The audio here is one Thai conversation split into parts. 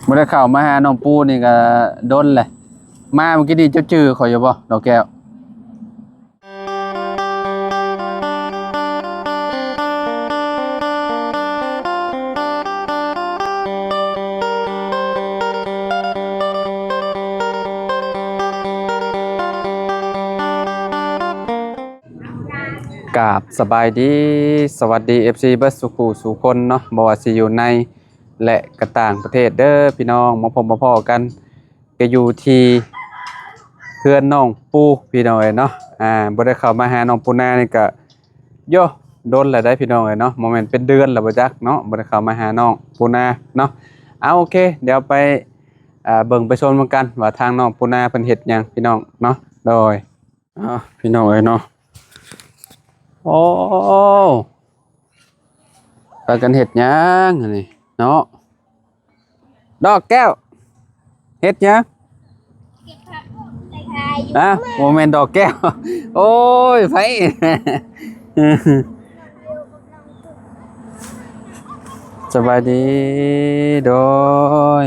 บ่ได้เข้ามาหาน้องปูนี่ก็ดนแหละมาเมื่อกี้นี่เจ้าชื่อข่อยอยู่บ่ดอกแก้วกราบสบายดีสวัสดี FC เบิร์สุขุสุคนเนาะบ่ว่าสิอยู่ในและก็ต่างประเทศเด้อพี่น้องมาพบมาพ้อกันก็อยู่ที่เพื่อนน้องปูพี่น้องเนาะบ่ได้เข้ามาหาน้องปูนานี่ก็โยโดนแล้วได้พี่น้องเนาะโมเมนต์เป็นเดือนแล้วบ่จักเนาะบ่ได้เข้ามาหาน้องปูนาเนาะเอาโอเคเดี๋ยวไปเบิ่งไปชมกันว่าทางน้องปูนาเพิ่นเฮ็ดหยังพี่น้องเนาะโดยพี่น้องเนาะโอ้ไปกันเห็ดยังนี่เนาะดอกแก้วเห็ดยังโมเมนต์ดอกแก้วโอ้ยไฟสบายดีโดย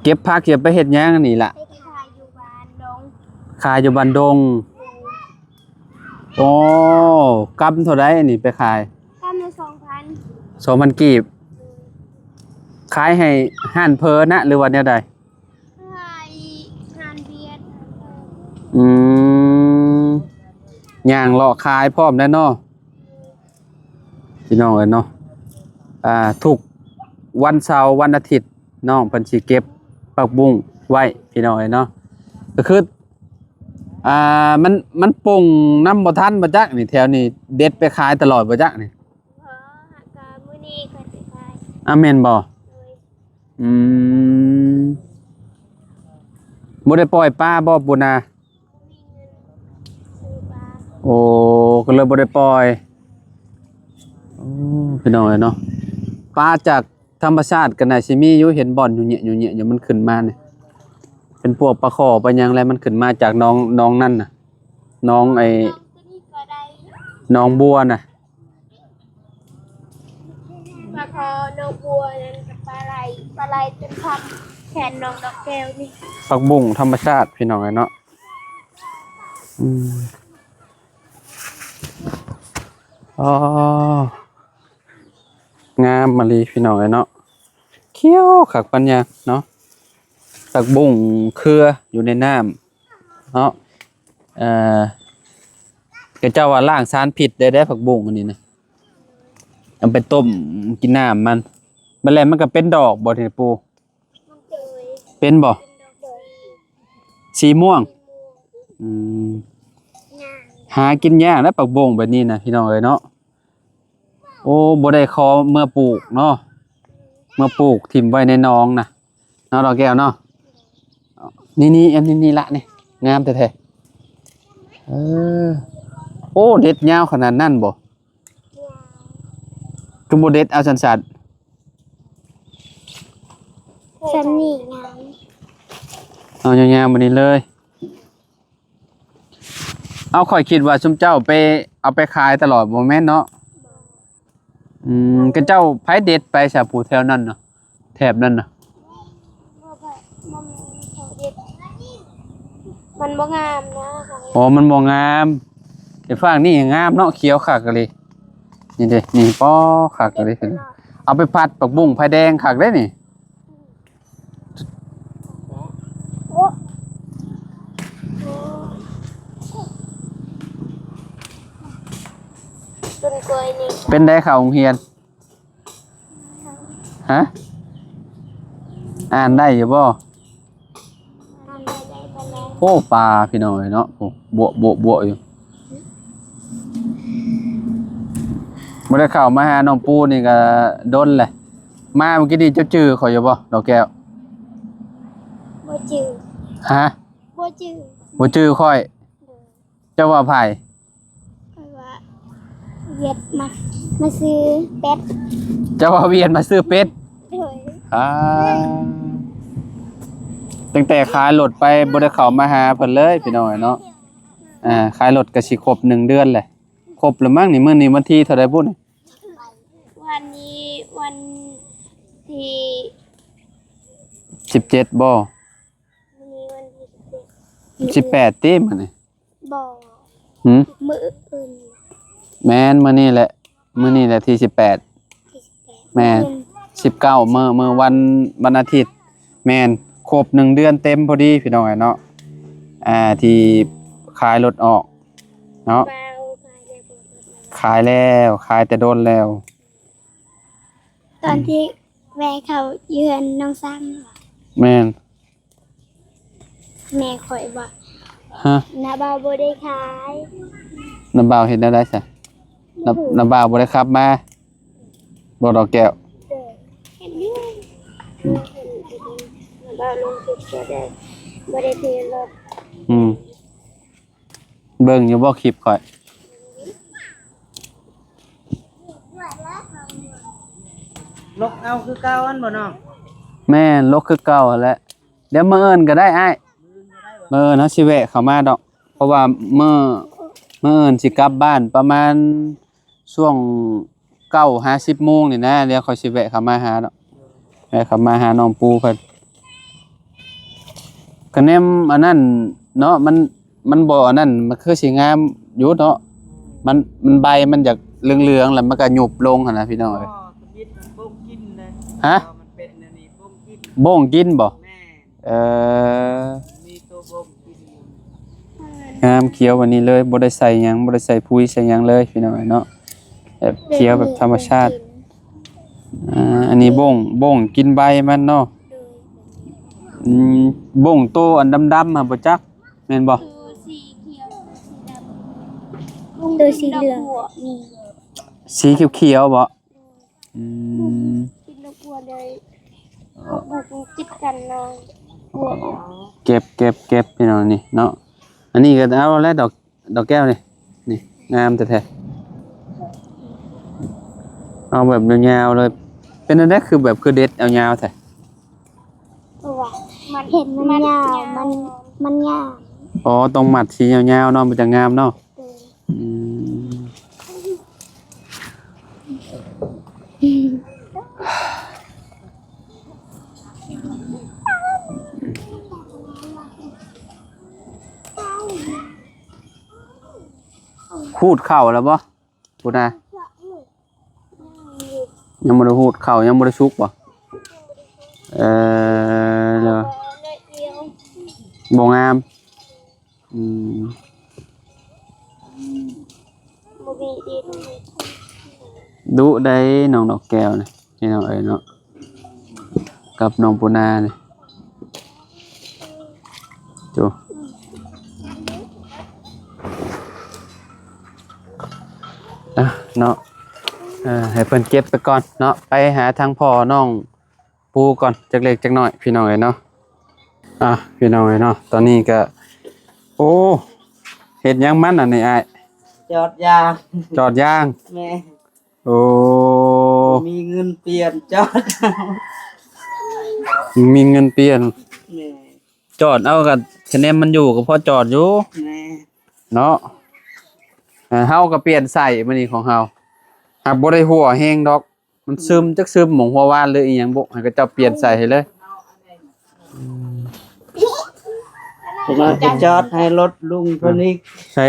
เก็บผักเก็บไปเห็ดยังนี่ล่ะขายอยู่บ้านดงโอ้กำเท่าไรนี่ไปขายกำละ2,000กีบขายให้ห่านเพอนะหรือว่าเนี่ยใดขายงานเบียดย่างเลาะขายพร้อมได้เนาะพี่น้องเนาะทุกวันเสาร์วันอาทิตย์น้องเพิ่นสิเก็บผักบุ้งไว้พี่น้องเนาะก็คือมันป่งน้ำบ่ทันบ่จักนี่แถวนี้เด็ดไปขายตลอดบ่จักนี่หากะมื้อนี้ก็สิขายแม่นบ่บ่ได้ปล่อยปลาบ่บุนามีเงินซื้อปลาโอ้ก็เลยบ่ได้ปล่อยพี่น้องเนาะปลาจากธรรมชาติก็น่าสิมีอยู่เห็นบ่อนอยู่เนี่ยอยู่มันขึ้นมาเนี่ยเป็นพวกปลาขอปลายังอะไรมันขึ้นมาจากน้องนั่นน่ะน้องน้องบัวน่ะปลาคอน้องบัวนั่นกับปลาไหลเป็นคำแขนน้องดอกแก้วนี่ผักบุ้งธรรมชาติพี่น้องเนาะอ๋องามมะลิพี่น้องเนาะเขี้ยวขักปัญญาเนาะผักบุ้งเครืออยู่ในน้ำเนาะก็เจ้าว่าล้างสารพิษได้ผักบุ้งอันนี้นะเอาไปต้มกินน้ำมันแล้วมันก็เป็นดอกบ่ที่ปูเป็นบ่สีม่วงหากินยากนะผักบุ้งแบบนี้นะพี่น้องเนาะโอ้บ่ได้ขอเมื่อปลูกเนาะเมื่อปลูกถิ่มไว้ในน้องนะเนาะดอกแก้วเนาะนี่อันนี้ละนี่งามแท้ๆโอ้เด็ดยาวขนาดนั้นบ่คือบ่เด็ดเอาสั้นฉันนี่งามเอายาวๆมานี่เลยเอาค่อยคิดว่าชุมเจ้าไปเอาไปขายตลอดบ่แม่นเนาะก็เจ้าไผเด็ดไปสาปูแถวนั้นเนาะแถบนั้นน่ะมันบ่งามนะอ๋อมันบ่งามไอ้ฟางนี่งามเนาะเขียวคักเลยนี่เด้นี่ป้อคักเลยเอาไปผัดผักบุ้งไผ่แดงคักได้นี่ต้นกล้วยนี่เป็นได้เข้าโรงเรียนฮะอ่านได้อยู่บ่โอ้ปลาพี่น้อยเนาะโอ้บวอยู่บ่ได้เข้ามาหาน้องปูนี่ก็ดนแหละมาเมื่อกี้นี่เจ้าชื่อข่อยอยู่บ่ดอกแก้วบ่จื้อฮะบ่จื้อบ่ชื่อข่อยเจ้าว่าไผว่าเวียดมาซื้อเป็ดเจ้าว่าเวียนมาซื้อเป็ดตั้งแต่ขายรถไปบ่ได้เข้ามาหาเพิ่นเลยพี่น้อยเนาะขายรถก็สิครบ1เดือนแหละครบแล้วมั้งนี่มื้อนี้วันที่เท่าใดพุ่นวันนี้วันที่ 17บ่ มีวันที่18ติมื้อนี้ บ่ หืม มื้ออื่น แม่นมื้อนี้แหละที่18 ที่18 แม่น19มื้อวันอาทิตย์แม่นครบ1เดือนเต็มพอดีพี่น้องเอ้ยเนาะที่ขายรถออกเนาะ เบาไปเลยบ่ ขายแล้วขายแต่โดนแล้ว ตอนที่แม่เขาเยือนน้องซ้ำ แม่น แม่ข่อยว่า ฮะ นาเบาบ่ได้ขาย น้ำบ่าวเฮ็ดได้ซะน้ำบ่าวบ่ได้ขับมาบ่ดอกแก้ว เห็นอยู่นาเบาลงคลิปก็ได้บ่ได้เทรถ เบิ่งอยู่บ่คลิปข่อย ลกเอาคือเก่าอันบ่น้อง แม่นลกคือเก่าหั่นแหละเดี๋ยวมื้ออื่นก็ได้อ้ายมื้ออื่นเฮาสิแวะเข้ามาดอก เพราะว่ามื้ออื่นสิกลับบ้านประมาณช่วง9:50 โมงนี่นะเดี๋ยวค่อยสิแวะเข้ามาหาดอกแวะเข้ามาหาน้องปูเพิ่นคะแนนอันนั้นเนาะมันบ่อันนั้นมันคือสิงามอยู่เนาะมันใบมันอยากเหลืองๆแล้วมันก็หยุบลงหั่นน่ะพี่น้องเอ้ย พิษมันบ่งกินเลย ฮะ มันเป็นอันนี้บ่งกิน โบ่งกินบ่ แม่ เออ มีตัวบ่งกิน งามเขียววันนี้เลยบ่ได้ใส่หยังบ่ได้ใส่ปุ๋ยใส่หยังเลยพี่น้องเนาะแบบเขียวแบบธรรมชาติอันนี้บ่งกินใบมันเนาะบ่งโตอันดำๆอ่ะบ่จักแม่นบ่ ตัวสีเขียวตัวสีเหลืองนี่ สีเขียวๆบ่อืม กินลูกบัวเลยบุกติดกันเลยบัว เก็บพี่น้องนี่เนาะอันนี้ก็เอาแล้วดอกแก้วนี่งามแท้ๆเอาแบบยาวๆเลยเป็นอันนั้นคือแบบคือเด็ดเอายาวแท้ ตัวมันเห็นมันยาวมันยาว อ๋อตรงหมัดสียาวๆเนาะมันจะงามเนาะ เลย อืมหูดเข่าแล้วบ่พูดนะยังบ่ได้หูดเข่ายังบ่ได้ชุกบ่เนาะบ่งามอืม บุบีดิน ดุได้น้องดอกแก้วนี่น้องเอ้ยเนาะกับน้องปูนานี่จูเนาะให้เพิ่นเก็บไปก่อนเนาะไปหาทางพ่อน้องปูก่อนจักเล็กจักน้อยพี่น้องเอ้ยเนาะพี่น้องเอ้ยเนาะตอนนี้ก็โอ้เฮ็ดหยังมันอันนี้อ้าย จอดยาง จอดยาง แม่ โอ้ มีเงินเปลี่ยนจอดเอา มีเงินเปลี่ยน แม่ จอดเอากับคะแนนมันอยู่ก็พอจอดอยู่ แม่ เนาะเฮาก็เปลี่ยนใส่มื้อนี้ของเฮาหากบ่ได้หัวแฮงดอก มันซึมจักซึมหม่องหัววานเลยอีหยังบ่ให้ก็เจ้าเปลี่ยนใส่ให้เลย เราจะจอดให้รถลุงคนนี้ ใช่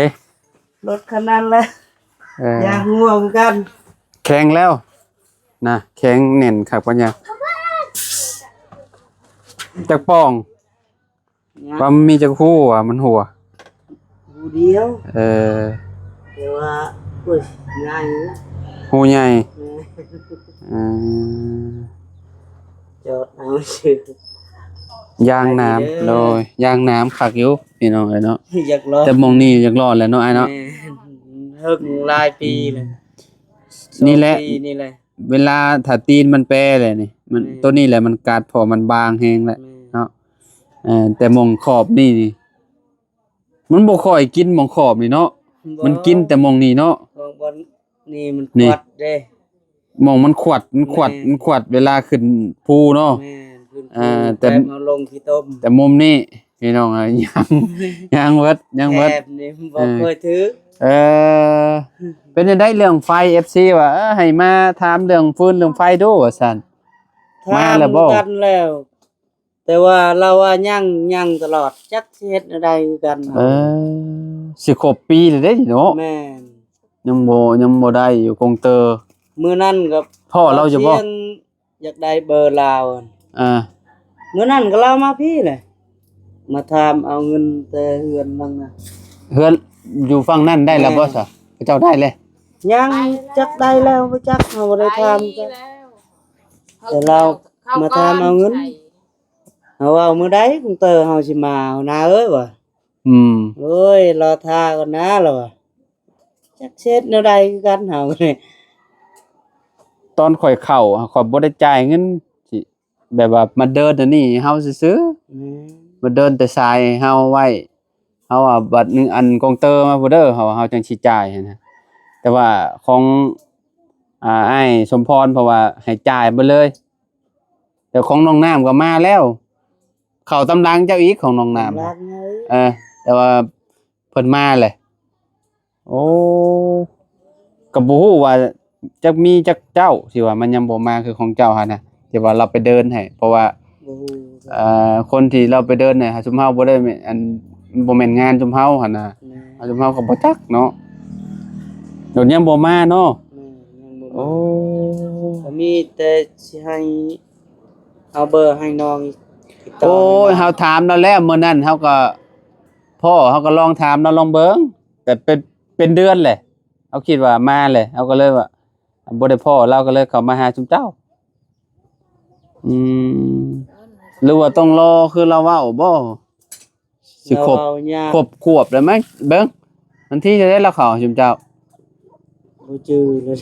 รถคันนั้นแหละ อยากง่วงกัน แข็งแล้วนะแข็งแน่นคักปัญญาจักป้องว่ามันมีจักคู่อ่ะมันหัว หูเดียว เออ แต่ว่าอุ้ยง่ายนะ หูใหญ่ แม่ เออ จอดเอาชื่อย างน้ำเลยยางน้ำคักอยู่พี่น้องเอ้ยเนาะ อยากรอ แต่หมองนี้อยากรอดแล้วเนาะไอ้เนาะ แม่เฮิกหลายปีเลย นี่แหละ 2 ปีนี่แหละ เวลาถ้าตีนมันแปรเลยนี่มันตัวนี้แหละมันกัดพอมันบางแฮงแหละ แม่ เนาะแต่หมองขอบนี่มันบ่ค่อยกินหมองขอบนี่เนาะมันกินแต่หมองนี่เนาะ ของบอลนี่มัน นี่ กวัดเด้ หมองมันขวัดเวลาขึ้นภูเนาะ แม่นพื้น แต่ แต่เอาลงที่ต้ม แต่มุมนี้พี่น้องอะยังเวิด แอบนี่บ่เคยถือ เป็นจังได๋เรื่องไฟ FC ว่าให้มาถามเรื่องฟืนเรื่องไฟดูว่าซั่น มาแล้วบ่ ถกันแล้ว แต่ว่าเราว่ายังตลอดจักสิเฮ็ดอะไรกัน สิครบปีเลยเด้เนาะ แม่น ยังบ่ได้อยู่กงเตอร์ มื้อนั้นกับ พ่อเราจะบ่ เสียงอยากได้เบอร์ลาวอะ อ่า มื้อนั้นก็เรามาพี่เลยมาถามเอาเงินแต่เฮือนนั่นน่ะ เฮือนอยู่ฝั่งนั้นได้แล้วบ่ซะเจ้าได้เลย ยังจักได้แล้วบ่จักเฮาบ่ได้ถามจ้ะ แต่เรามาทำเอาเงิน เฮาเอามื้อใดคงเตอเฮาสิมาเอานาเอ้ยว่ะ อืม โอ้ยรอท่าก่อนนะเราว่ะจักเช็ดแนวใดคือกันเฮานี่ ตอนข่อยเข้าข่อยบ่ได้จ่ายเงินสิแบบว่ามาเดินอันนี้เฮาซื้อๆมาเดินแต่ทรายให้เฮาไว้เฮาว่าบัตรนึงอันกองเตอร์มาบ่เด้อเฮาจังสิจ่ายหั้นนะแต่ว่าของอ้ายสมพรเพราะว่าให้จ่ายไปเลย แต่ของน้องน้ำก็มาแล้ว เข้าตำรังเจ้าอีกของน้องน้ำ รักเอ้ย แต่ว่าเพิ่นมาเลยโอ้ก็บ่ฮู้ว่าจักมีจักเจ้าสิว่ามันยังบ่มาคือของเจ้าหั่นน่ะที่ว่าเราไปเดินให้เพราะว่า บ่ฮู้ คนที่เราไปเดินเนี่ยชุมเฮาบ่ได้อันบ่แม่นงานชุมเฮาหั่นน่ะชุมเฮาก็บ่จักเนาะเดี๋ยวยังบ่มาเนาะ ยังบ่ โอ้ ก็มีแต่สิให้เอาเบอร์ให้น้องติดต่ โอ้ยเฮาถามแล้วมื้อนั้นเฮาก็พ่อเฮาก็ลองถามแล้วลองเบิ่งแต่เป็นเดือนแหละเฮาคิดว่ามาแหละเฮาก็เลยว่าบ่ได้พ่อเราก็เลยเข้ามาหาชุมเจ้าอืมหรือว่าต้องรอคือเราเว้าบ่สิครบ เราเอายาก ครบขวบแล้วไหมเบิ้งวันที่จะได้เราเข่าชุมเจ้า บ่จื้อเลย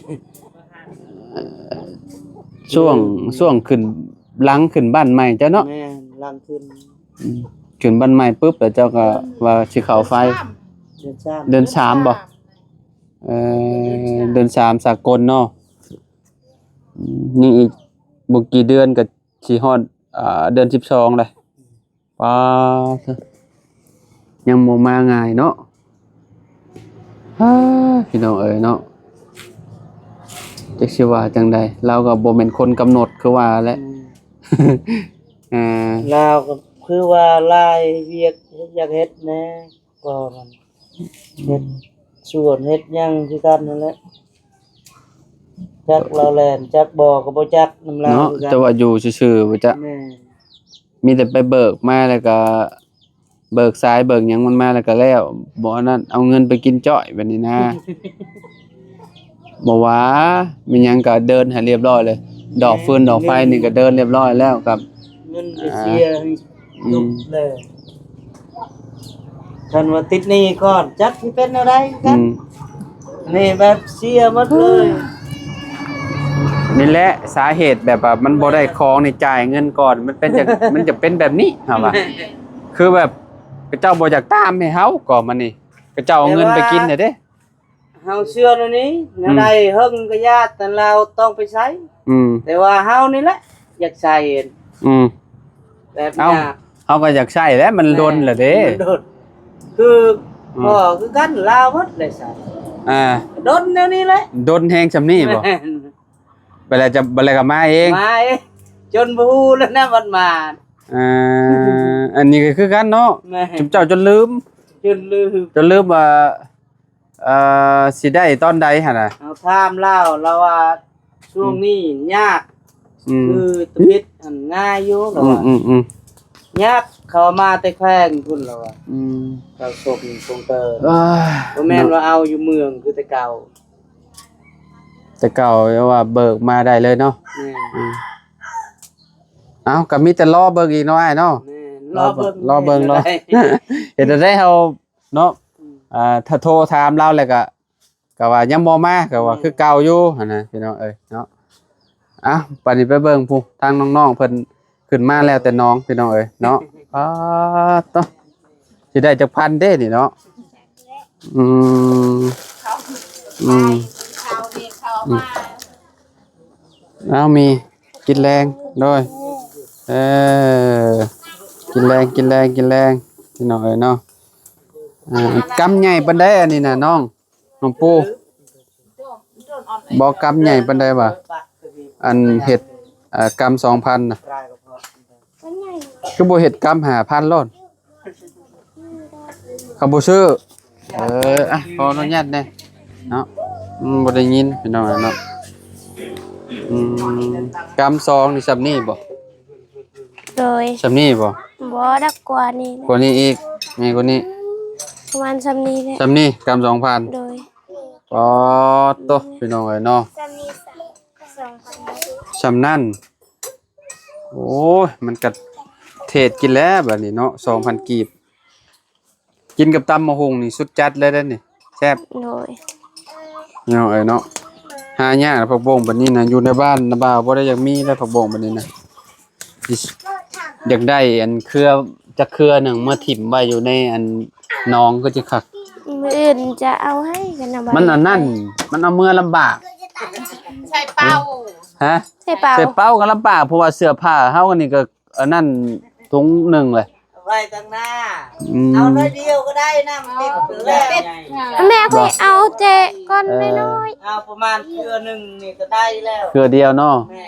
ช่วงขึ้นหลังขึ้นบ้านใหม่เจ้าเนาะ แม่นลังขึ้น ขึ้นบ้านใหม่ปุ๊บแล้วเจ้าก็ว่าสิเข้าไฟ เดือนสาม เดือน 3บ่เดือน3สากลเนาะนี่อีกบ่กี่เดือนก็สิฮอดเดือน12เลยป้าเถอะยังบ่มาง่ายเนาะพี่น้องเอ้ยเนาะจักสิว่าจังใดเราก็บ่แม่นคนกำหนดคือว่าแหละ ลาวก็คือว่าลายเวียกอยากเฮ็ดแหน่ก็มันเฮ็ดส่วนเฮ็ดหยังคือกันนั่นแหละจักเราแล่นจักบ่ก็บ่จักนำลาว เนาะ คือกัน แต่ว่าอยู่ซื่อๆบ่จะ แม่ มีแต่ไปเบิกมาแล้วก็เบิกซ้ายเบิกหยังมันมาแล้วก็แล้วบ่อันนั้นเอาเงินไปกินจ้อยแบบนี้นะ บ่ว่ามีหยังก็เดินให้เรียบร้อยเลย ดอกฟืนดอกไฟนี่ก็เดินเรียบร้อยแล้วครับ เงินไปเสียให้ยุบเลยคันว่าติดหนี้ก่อนจักสิเป็นอะไรกั อื น ม นี่แบบเสียหมดเลย นี่แหละสาเหตุแบบว่ามันบ่ได้ของนี่จ่ายเงินก่อนมันเป็นจากมันจะเป็นแบบนี้ครับว่าคือแบบกระเจ้าบ่อยากตามให้เฮาก่อนมันนี่กระเจ้าเอาเงินไปกินน่ะเด้ เฮาเชื่อตัวนี้แนวใดเฮิงก็ญาติแต่เราต้องไปใช้ อืม แต่ว่าเฮานี่แหละอยากใช้เอง อืม แบบ เอ้า นี้ เฮาก็อยากใช้แหล้วมันลนแหละเด้ มันโดนคือพ่อคือกันลาวหมดเลยใส่ โดนแนวนี้เลย โดนแฮงซำนี้บ่ไปแล้วจะบ่แล้วก็มาเอง มาเองจนบ่ฮู้แล้วนะมันมา อันนี้ก็คือกันเนาะ แม่ จุมเจ้าจนลืม จนลืม ว่าสิได้ตอนใดหั่นน่ะ เอาถามเล่าเราว่าช่วงนี้ยาก อืม คือตะพิดอันง่ายอยู่เรา อืม ว่า อืม ยากเขามาแต่แข้งพุ่นเราว่า อืม เขาส่งตรงเตอร์ เอ้ย บ่แม่นว่าเอาอยู่เมืองคือแต่เก่า แต่เก่าว่าเบิกมาได้เลยเนาะ แม่ เอ้าก็มีแต่รอเบิกอีกเนาะอ้ายเนาะ แม่รอเบิ่ง รอเบิ่งรอ ได้ เห็นได้เฮาเนาะถ้าโทรถามเราแล้วก็ว่ายังบ่มาก็ว่าคือเก่าอยู่หั่นน่ะพี่น้องเอ้ยเนาะเอ้าปานนี้ไปเบิ่งผู้ทางน้องๆเพิ่นขึ้นมาแล้วแต่น้องพี่น้องเอ้ยเนาะตสิได้จักพันเด้นี่เนาะอืม อืม เขาเนี่ยเขามา เอามีกินแรงด้วยกินแรงพี่น้องเอ้ยเนาะกำใหญ่ปานใดอันนี้น่ะน้องปูบ่กำใหญ่ปานใดบ่อันเฮ็ดกำ 2,000น่ะ ก็ใหญ่ คือบ่เฮ็ดกรรม5,000โลดเขาบ่ซื้ออ่ะขออนุญาตแน่เนาะบ่ได้ยินพี่น้องเนาะกรรมซองนี่ซำนี้บ่ โดย ซำนี้บ่ บ่ดักกว่านี้นะ กว่านี้อีกมีกว่านี้ ประมาณซำนี้แหละ ซำนี้กรรม2,000 โดย อ๋อโตพี่น้องเอ้ยเนาะ ซำนี้2,000 ซำนั้นโอ้ยมันก็เทศกินแล้วบัดนี้เนาะ 2,000 กีบกินกับตำมะฮุงนี่สุดจัดเลยเด้อนี่แซ่บ โดย เนาะเนาะหายากนะผักบงบัดนี้นะอยู่ในบ้านนะบ่าวบ่ได้อยากมีแล้วผักบงบัดนี้นะอยากได้อันเครือจักเครือหนึงมาถิ่มไว้อยู่ในอันหนองก็จะคัก มื้ออื่นจะเอาให้กันนะบ่ มันอันนั้นมันเอาเมื่อลำบาก ใช่เป้า ฮะ ใช่เปล่า ใส่เป้าก็ลำบากเพราะว่าเสื้อผ้าเฮากันนี่ก็อันนั้นถุงหนึงเลย ไว้ตั้งหน้าเอาน้อยเดียวก็ได้นะมันติดถือแล้ว แม่ค่อยเอาเจก่อนน้อย เอาประมาณเครือหนึ่งนี่ก็ได้แล้ว เครือเดียวเนาะ แม่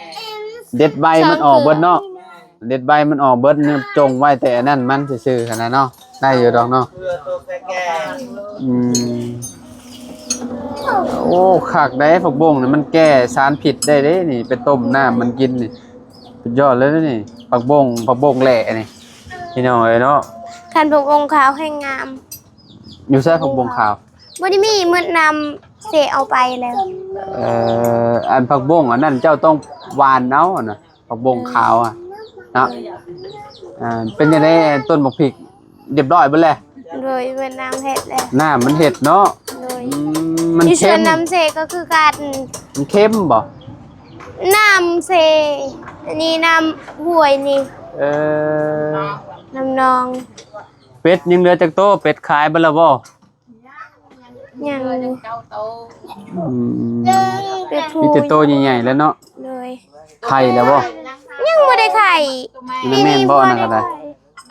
เด็ดใบมันออกเบิดเนาะเด็ดใบมันออกเบิดเนี่ยจงไว้แต่อันนั้นมันซื่อๆขนาดเนาะได้อยู่ดอกเนาะ เครือตัวแก่ โอ้คักได้ผักบงนี่มันแก้สารพิษได้เด้นี่ไปต้มน้ำมันกินนี่สุดยอดเลยนะนี่ผักบงแหล่นี่พี่น้องเอ้ยเนาะ ๆคันพวกองค์ขาวแห่งงาม อยู่ใส่ผักบงขาว บ่ได้มีมื้อนำเสเอาไปแล้ว อันผักบงอันนั้นเจ้าต้องหวานเอาอะนะผักบงขาวอ่ะเนาะเป็นยังไงต้นบักพริกเรียบร้อยเบิดแล้ว โดยมื้อนำเฮ็ดแล้ว น้ำมันเห็ดเนาะ โดย มัน ที่ส่ เค็ วน ม น้ำเสก็คือการ มันเค็มบ่ น้ำเสอันนี้น้ำห้วยนี่ เออ น้ำนอง เป็ดยังเหลือจากโตเป็ดขายเบ่แล้วบ่ ยัง เจ้าโต เป็ดผู มีแต่โตใหญ่ๆแล้วเนาะ เลย ไข่แล้วบ่ ยังบ่ได้ไข่ นี่แม่นบ่นั่นก็ได้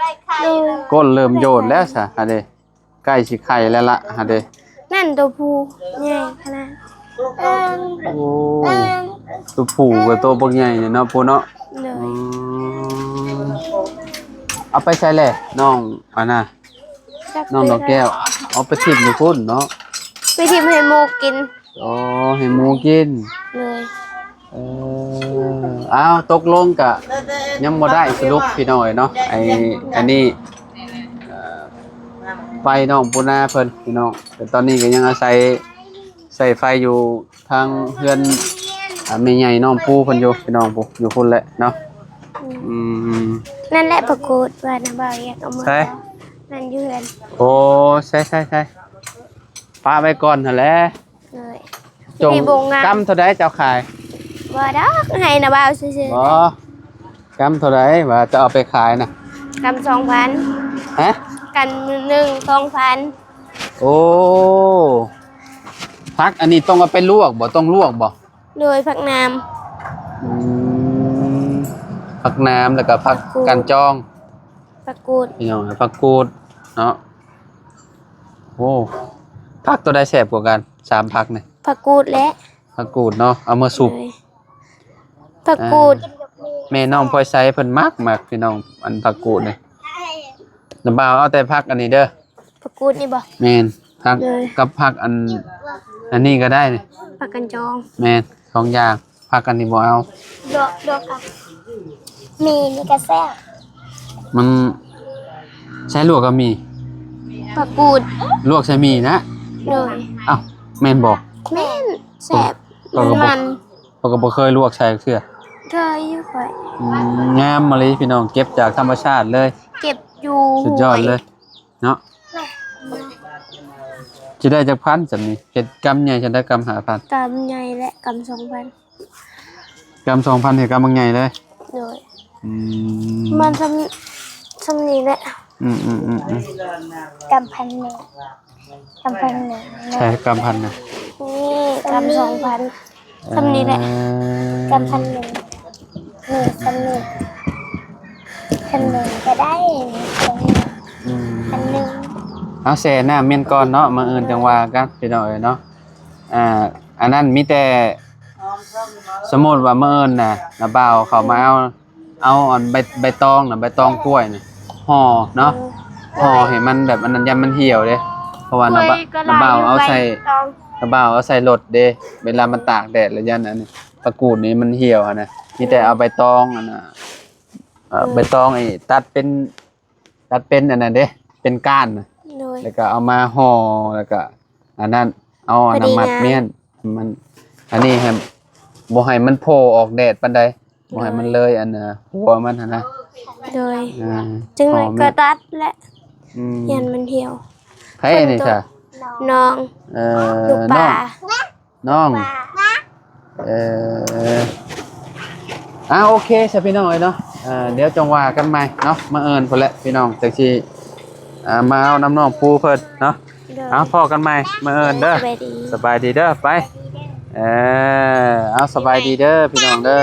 ได้ไข่ ดู ก้นเริ่มโยนแล้วซะหาเด้ใกล้สิไข่แล้วล่ะหาเด้ นั่นตัวผู้ใหญ่ขนาด โอ้ตัวผู้กับตัวบักใหญ่เนี่ยเนาะปูเนาะ เลย เอาไปใช้แหละน้องอันน่ะน้องดอกแก้วเอาไปทิ่มอยู่พุ่นเนาะ ไปทิมให้หมูกิน อ๋อให้หมูกิน เลย อ้าวตกลงกะยังบ่ได้สรุปพี่น้อยเนาะอันนี้ไฟน้องปูนาเพิ่นพี่น้องแต่ตอนนี้ก็ยังอาศัยใส่ไฟอยู่ทางเฮือนแม่ใหญ่น้องปูเพิ่นอยู่พี่น้องปูอยู่พุ่นแหละเนาะนั่นแหละประกวดว่านะบ่าวอยากเอามา ใช่ นั่นอยืน โอ้ใช่ป้าไว้ก่อนหั่นแหละ เลย จง มีบงงาน กำเท่าใดเจ้าขาย ว่าดอกให้นะบ่าวซื่อ บ่กำเท่าใดว่าจะเอาไปขายน่ะ ๆกำ2,000 ฮะ กัน2,000 โอ้พักอันนี้ต้องเอาไปลวกบ่ต้องลวกบ่ โดยผักน้ อืมผักน้ำแล้วก็ผักกันจอง ำประกูด พี่น้องผักกูดเนาะโอ้ผักตัวใดแซ่บกว่ากัน3ผักนี่ ประกูดและ ผักกูดเนาะเอามาสุก เลยประกูด แม่น้องพลอยไซเพิ่นมักพี่น้องอันผักกูดนี่น้ำบ่าวเอาแต่ผักอันนี้เด้อ ประกูดนี่บ่ แม่นผัก เลย กับผักอันนี้ก็ได้นี่ ผักกันจอง แม่นสองอย่างผักอันนี้บ่เอา ดอกค่ะมีนี่กระแซ่ มันใช้ลวกก็มี ประกูด ลวกใช้มีนะ เลย อ้าวแม่นบ่ แม่นแซ่บ ปกติ มัน ปกติบ่เคยลวกใช้เทื่อ เคยอยู่ข่อย งามมาเลยพี่น้องเก็บจากธรรมชาติเลย เก็บอยู่ สุดยอดเลยเนาะจะได้จากพันจังนี้เฮ็ดกำใหญ่จะได้กำ5,000 กำใหญ่และกำ2,000 กำ2,000เฮ็ดกำบางใหญ่เลย เลย อืม มันทำนี้แหละ ๆ กำ1,000กำ1,000 ใช่กำพันนะ นี่กำ2,000ทำนี้แหละกำ1,000นี่ทำนี้1,000ก็ได้1,000 เอาแช่น้ำเม่นก่อนเนาะมาอื่นจังว่ากันพี่น้องเอ้ยเนาะอันนั้นมีแต่สมมุติว่ามื้ออื่นน่ะน้าบ่าวเขามาเอา เอาอันใบตองน่ะใบตองกล้วยน่ะห่อเนาะห่อให้มันแบบอันนั้นยามมันเหี่ยวเด้เพราะว่าน้ำบ่าวเอาใส่น้ำบ่าวเอาใส่รถเด้เวลามันตากแดดแล้วยันอันนี้ตะกรูดนี่มันเหี่ยวหั่นน่ะมีแต่เอาใบตองอันน่ะใบตองไอ้ตัดเป็นอันนั้นเด้เป็นก้านน่ะ โดย แล้วก็เอามาห่อแล้วก็อันนั้นเอาอันน้ำมัด พอดีงาม เมี่ยนมันอันนี้ให้บ่ให้มันโผล่ออกแดดปานใดบ่ให้มันเลยอันน่ะหัวมันหั่นนะ โดย อ่า จึงเลย ห่อ ก็ เมี่ยน ตัดและ อืม ยันมันเหี่ยว ใครนี่จ้ะ น้อง เอ ลูก อ ป่า น้องเออโอเคใช่พี่น้องเอ้ยเนาะเดี๋ยวจังว่ากันใหม่เนาะมาเอิ้นพุ่นแหละพี่น้องจังสิมาเอาน้ำน้องปูเพิ่นเนาะ โดย พอกันใหม่มาเอิ้นเด้อ สบายดี สบายดีเด้อไปเอาสบายดีเด้อพี่น้องเด้อ